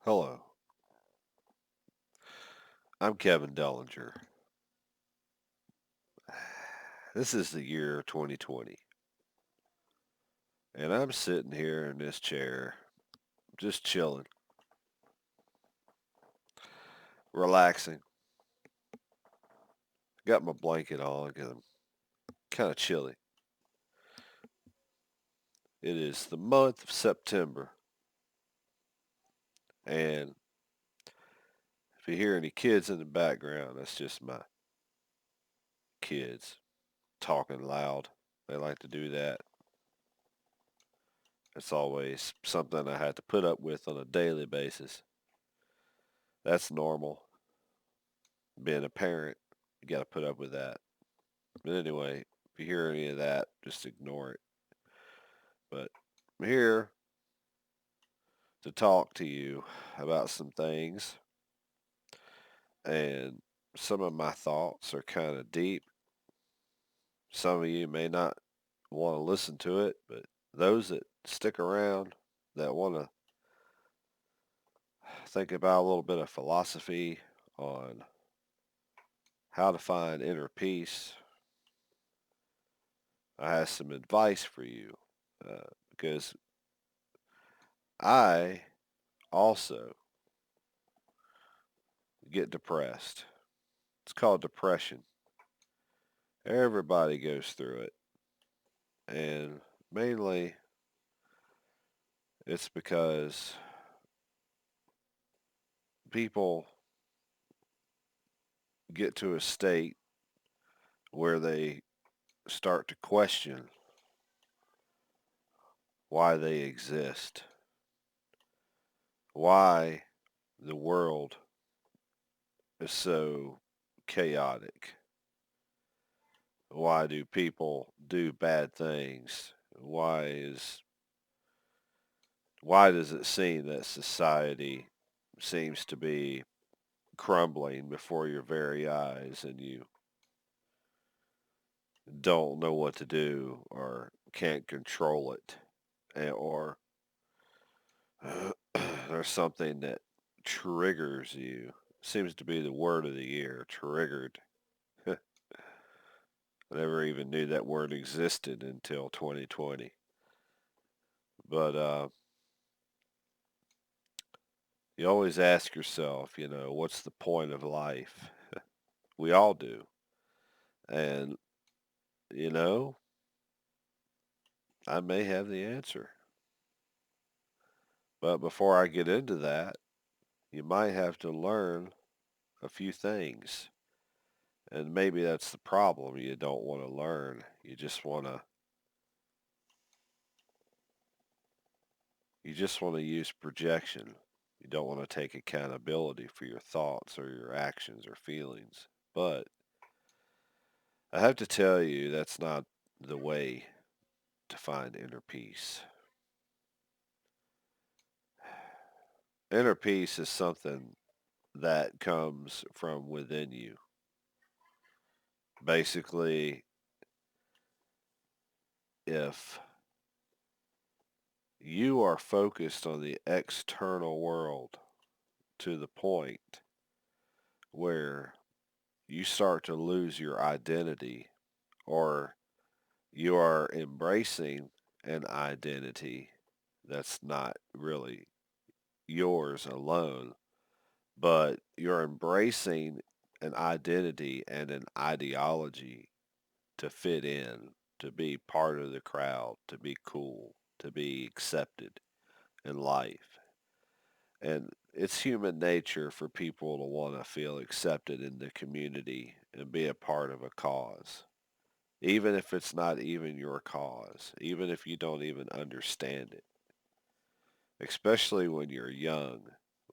Hello, I'm Kevin Dellinger. This is the year 2020, and I'm sitting here in this chair, just chilling, relaxing. Got my blanket on because I'm kind of chilly. It is the month of September, and if you hear any kids in the background, that's just my kids talking loud. They like to do that. It's always something I had to put up with on a daily basis. That's normal. Being a parent, you got to put up with that. But anyway, if you hear any of that, just ignore it. But I'm here to talk to you about some things, and some of my thoughts are kind of deep. Some of you may not want to listen to it, but those that stick around, that want to think about a little bit of philosophy on how to find inner peace, I have some advice for you because I also get depressed. It's called depression. Everybody goes through it. And mainly it's because people get to a state where they start to question why they exist, why the world is so chaotic, why do people do bad things, why does it seem that society seems to be crumbling before your very eyes and you don't know what to do or can't control it, or there's something that triggers you. Seems to be the word of the year, triggered. I never even knew that word existed until 2020. But you always ask yourself, what's the point of life? We all do. And, you know, I may have the answer. But before I get into that, you might have to learn a few things. And maybe that's the problem. You don't want to learn. You just want to use projection. You don't want to take accountability for your thoughts or your actions or feelings. But I have to tell you that's not the way to find inner peace. Inner peace is something that comes from within you. Basically, if you are focused on the external world to the point where you start to lose your identity, or you are embracing an identity that's not really yours alone, but you're embracing an identity and an ideology to fit in, to be part of the crowd, to be cool, to be accepted in life. And it's human nature for people to want to feel accepted in the community and be a part of a cause, even if it's not even your cause, even if you don't even understand it, especially when you're young.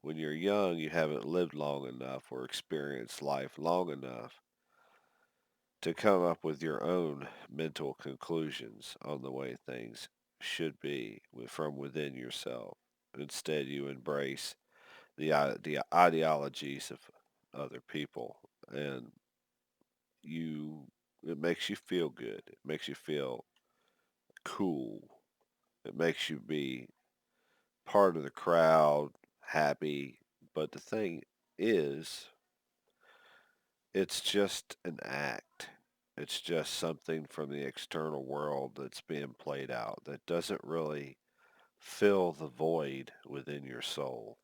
When you're young, you haven't lived long enough or experienced life long enough to come up with your own mental conclusions on the way things should be from within yourself. Instead, you embrace the ideologies of other people, and you it makes you feel good. It makes you feel cool. It makes you be part of the crowd, happy. But the thing is, it's just an act. It's just something from the external world that's being played out that doesn't really fill the void within your soul.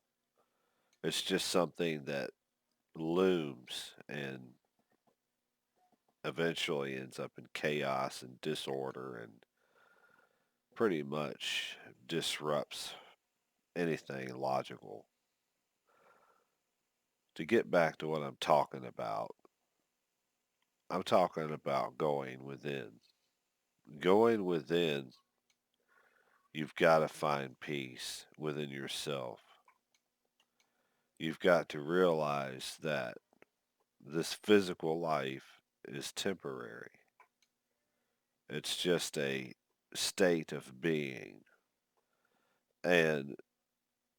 It's just something that looms and eventually ends up in chaos and disorder and pretty much disrupts anything logical. To get back to what I'm talking about, I'm talking about going within. Going within, you've got to find peace within yourself. You've got to realize that this physical life is temporary. It's just a state of being. And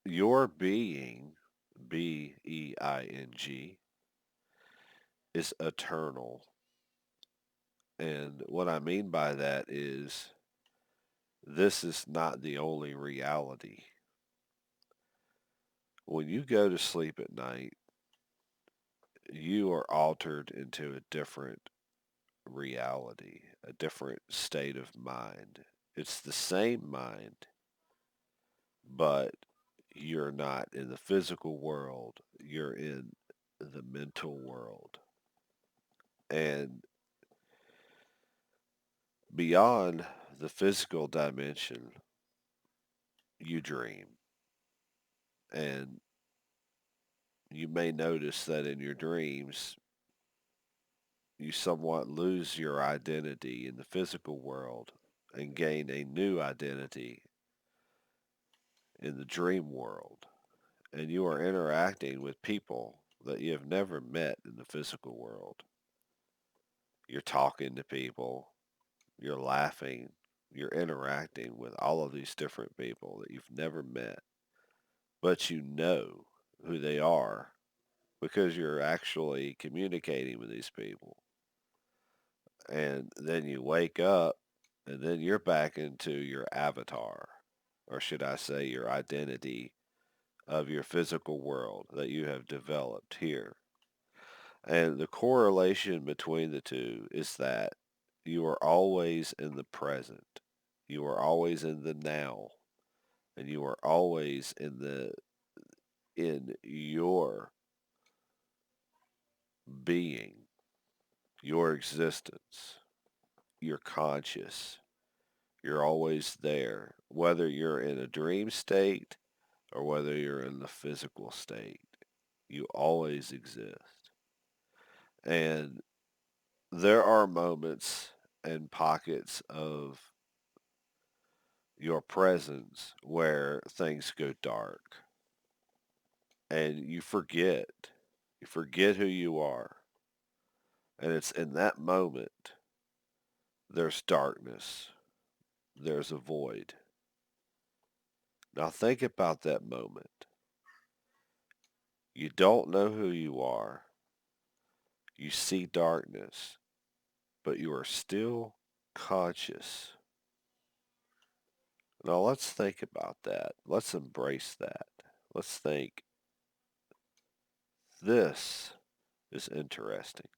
your being, Being, is eternal. And what I mean by that is this is not the only reality. When you go to sleep at night, you are altered into a different reality, a different state of mind. It's the same mind, but you're not in the physical world, you're in the mental world. And beyond the physical dimension, you dream. And you may notice that in your dreams, you somewhat lose your identity in the physical world and gain a new identity in the dream world. And you are interacting with people that you have never met in the physical world. You're talking to people, you're laughing, you're interacting with all of these different people that you've never met, but you know who they are because you're actually communicating with these people. And then you wake up and then you're back into your avatar, or should I say your identity of your physical world that you have developed here. And the correlation between the two is that you are always in the present. You are always in the now. And you are always in your being, your existence. You're conscious. You're always there, whether you're in a dream state or whether you're in the physical state. You always exist. And there are moments and pockets of your presence where things go dark and you forget. You forget who you are. And it's in that moment there's darkness. There's a void. Now think about that moment. You don't know who you are. You see darkness, but you are still conscious. Now let's think about that. Let's embrace that. Let's think this is interesting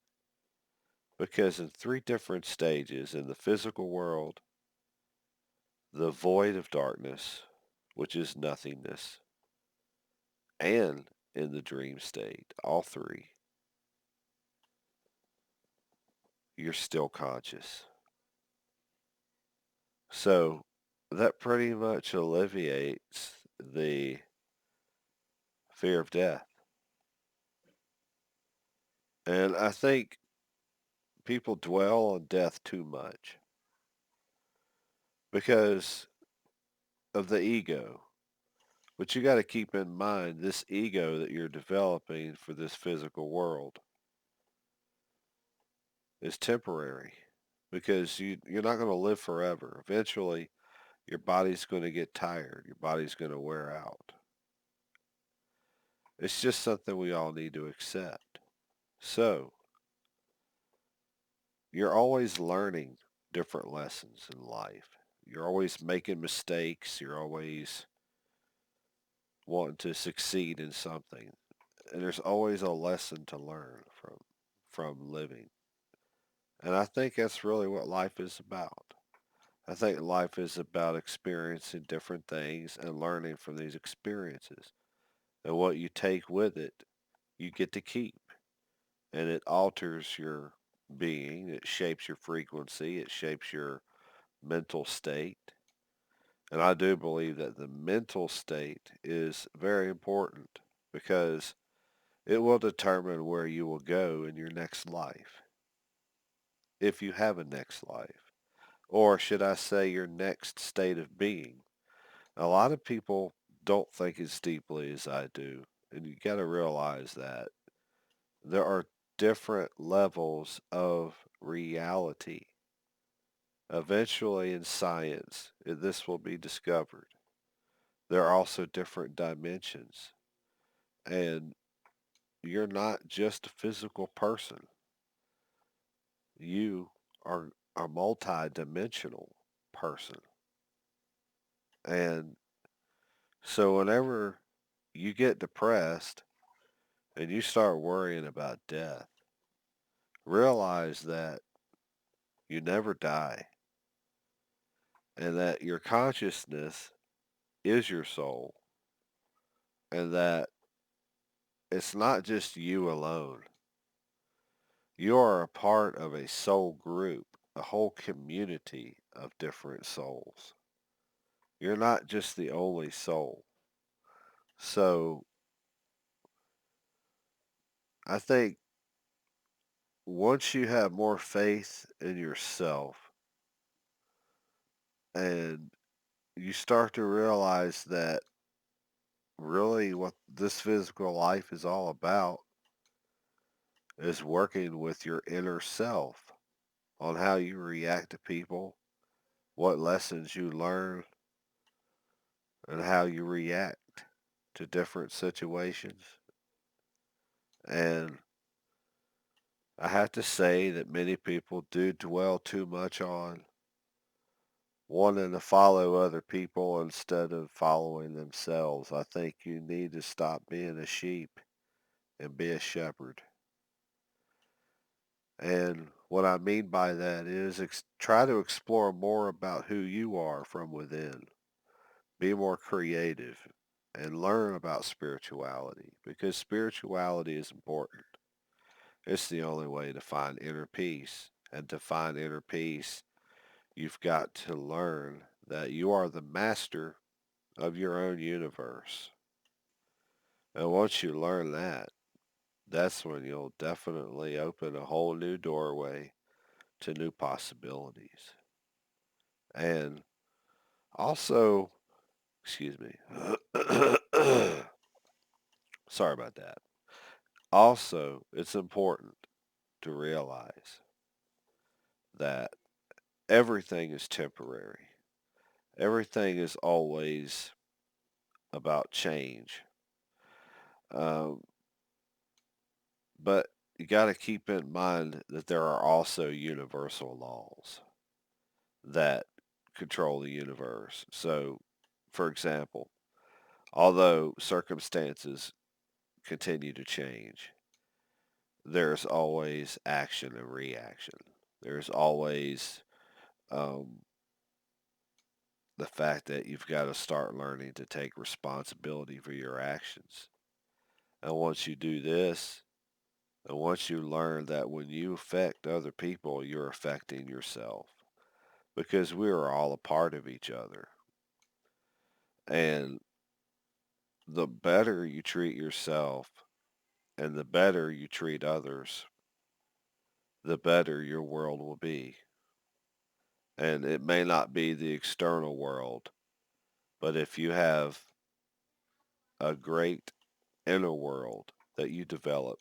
because in three different stages in the physical world, the void of darkness, which is nothingness, and in the dream state, all three, you're still conscious. So that pretty much alleviates the fear of death. And I think people dwell on death too much because of the ego. But you got to keep in mind this ego that you're developing for this physical world is temporary because you're not going to live forever. Eventually, your body's going to get tired. Your body's going to wear out. It's just something we all need to accept. So, you're always learning different lessons in life. You're always making mistakes. You're always wanting to succeed in something. And there's always a lesson to learn from living. And I think that's really what life is about. I think life is about experiencing different things and learning from these experiences. And what you take with it, you get to keep. And it alters your being, it shapes your frequency, it shapes your mental state. And I do believe that the mental state is very important because it will determine where you will go in your next life, if you have a next life. Or should I say your next state of being? A lot of people don't think as deeply as I do. And you got to realize that there are different levels of reality. Eventually in science, this will be discovered. There are also different dimensions. And you're not just a physical person. You are a multi-dimensional person. And so whenever you get depressed and you start worrying about death, realize that you never die and that your consciousness is your soul and that it's not just you alone. You are a part of a soul group, a whole community of different souls. You're not just the only soul. So I think once you have more faith in yourself and you start to realize that really what this physical life is all about is working with your inner self on how you react to people, what lessons you learn, and how you react to different situations. And I have to say that many people do dwell too much on wanting to follow other people instead of following themselves. I think you need to stop being a sheep and be a shepherd. And what I mean by that is try to explore more about who you are from within. Be more creative and learn about spirituality because spirituality is important. It's the only way to find inner peace. And to find inner peace, you've got to learn that you are the master of your own universe. And once you learn that, that's when you'll definitely open a whole new doorway to new possibilities. And also, excuse me, sorry about that. Also, it's important to realize that everything is temporary. Everything is always about change. Um, but you got to keep in mind that there are also universal laws that control the universe. So, for example, although circumstances continue to change, there's always action and reaction. There's always um, the fact that you've got to start learning to take responsibility for your actions. And once you do this, and once you learn that when you affect other people, you're affecting yourself because we are all a part of each other. And the better you treat yourself and the better you treat others, the better your world will be. And it may not be the external world, but if you have a great inner world that you develop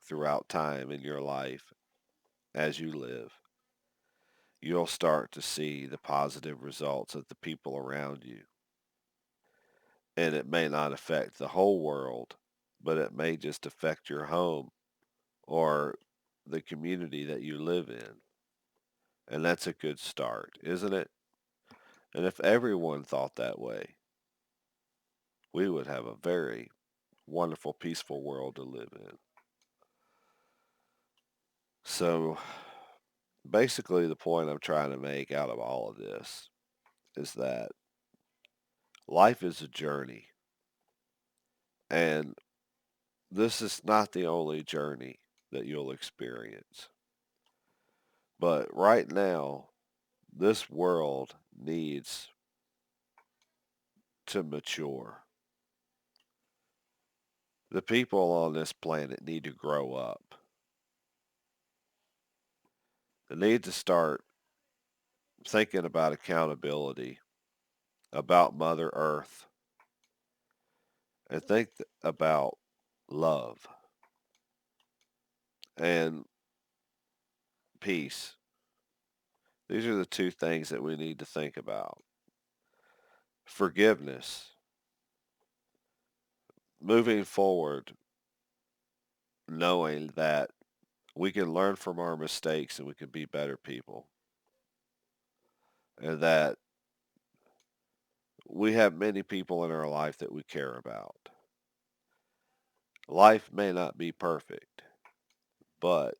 throughout time in your life as you live, you'll start to see the positive results of the people around you. And it may not affect the whole world, but it may just affect your home or the community that you live in. And that's a good start, isn't it? And if everyone thought that way, we would have a very wonderful, peaceful world to live in. So basically, the point I'm trying to make out of all of this is that life is a journey, and this is not the only journey that you'll experience. But right now, this world needs to mature. The people on this planet need to grow up. They need to start thinking about accountability, about Mother Earth, and think about love and peace. These are the two things that we need to think about. Forgiveness, moving forward, knowing that we can learn from our mistakes and we can be better people, and that we have many people in our life that we care about. Life may not be perfect, but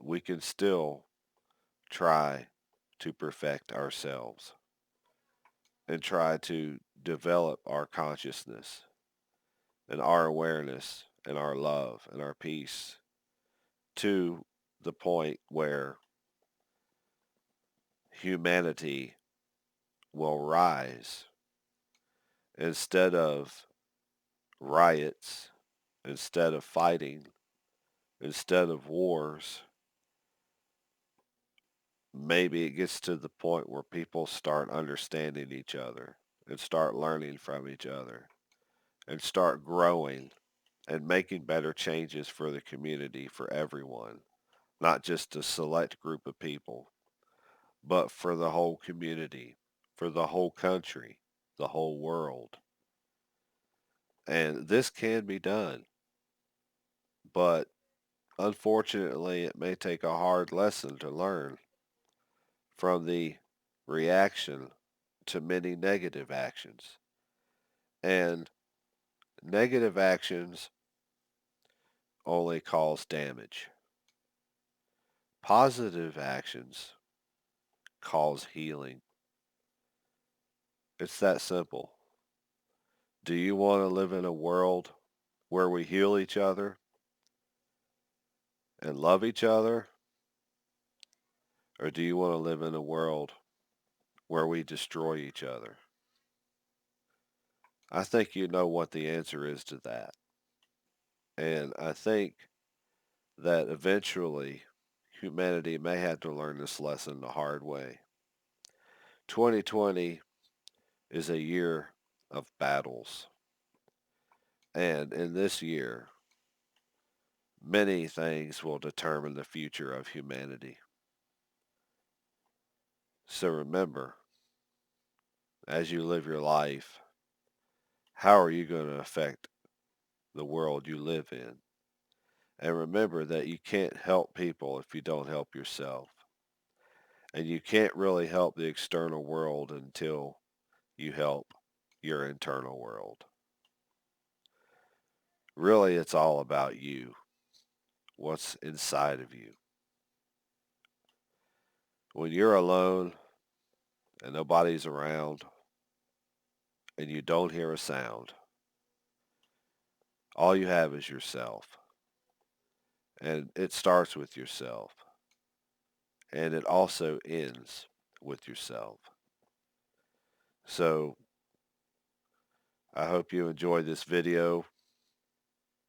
we can still try to perfect ourselves and try to develop our consciousness and our awareness and our love and our peace to the point where humanity will rise instead of riots, instead of fighting, instead of wars. Maybe it gets to the point where people start understanding each other and start learning from each other and start growing and making better changes for the community, for everyone, not just a select group of people, but for the whole community, for the whole country, the whole world. And this can be done, but unfortunately, it may take a hard lesson to learn from the reaction to many negative actions. And negative actions only cause damage. Positive actions cause healing. It's that simple. Do you want to live in a world where we heal each other and love each other? Or do you want to live in a world where we destroy each other? I think you know what the answer is to that. And I think that eventually humanity may have to learn this lesson the hard way. 2020 is a year of battles. And in this year, many things will determine the future of humanity. So remember, as you live your life, how are you going to affect the world you live in? And remember that you can't help people if you don't help yourself. And you can't really help the external world until you help your internal world. Really, it's all about you, what's inside of you. When you're alone and nobody's around and you don't hear a sound, all you have is yourself. And it starts with yourself. And it also ends with yourself. So I hope you enjoyed this video.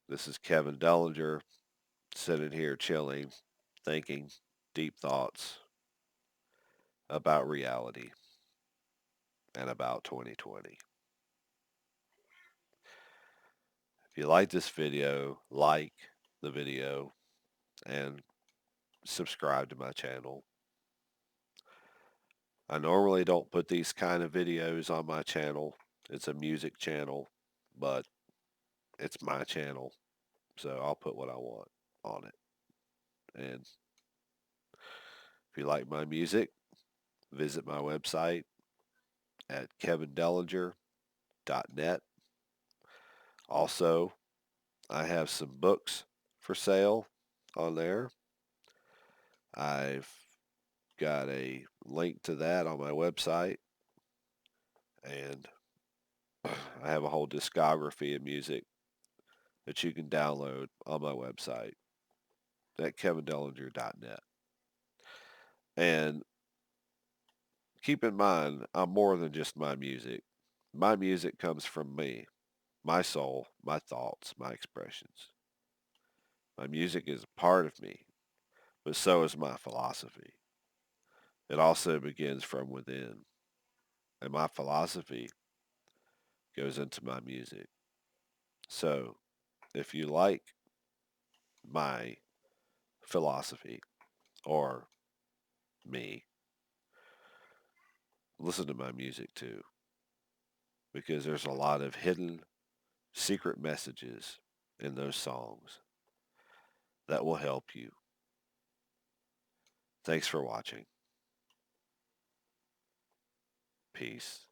This is Kevin Dellinger sitting here chilling, thinking deep thoughts about reality and about 2020. If you like this video, like the video and subscribe to my channel. I normally don't put these kind of videos on my channel. It's a music channel, but it's my channel, so I'll put what I want on it. And if you like my music, visit my website at kevindellinger.net Also, I have some books for sale on there. I've got a link to that on my website, and I have a whole discography of music that you can download on my website at kevindellinger.net. And keep in mind, I'm more than just my music. My music comes from me, my soul, my thoughts, my expressions. My music is a part of me, but so is my philosophy. It also begins from within, and my philosophy goes into my music. So, if you like my philosophy or me, listen to my music too, because there's a lot of hidden secret messages in those songs that will help you. Thanks for watching. Peace.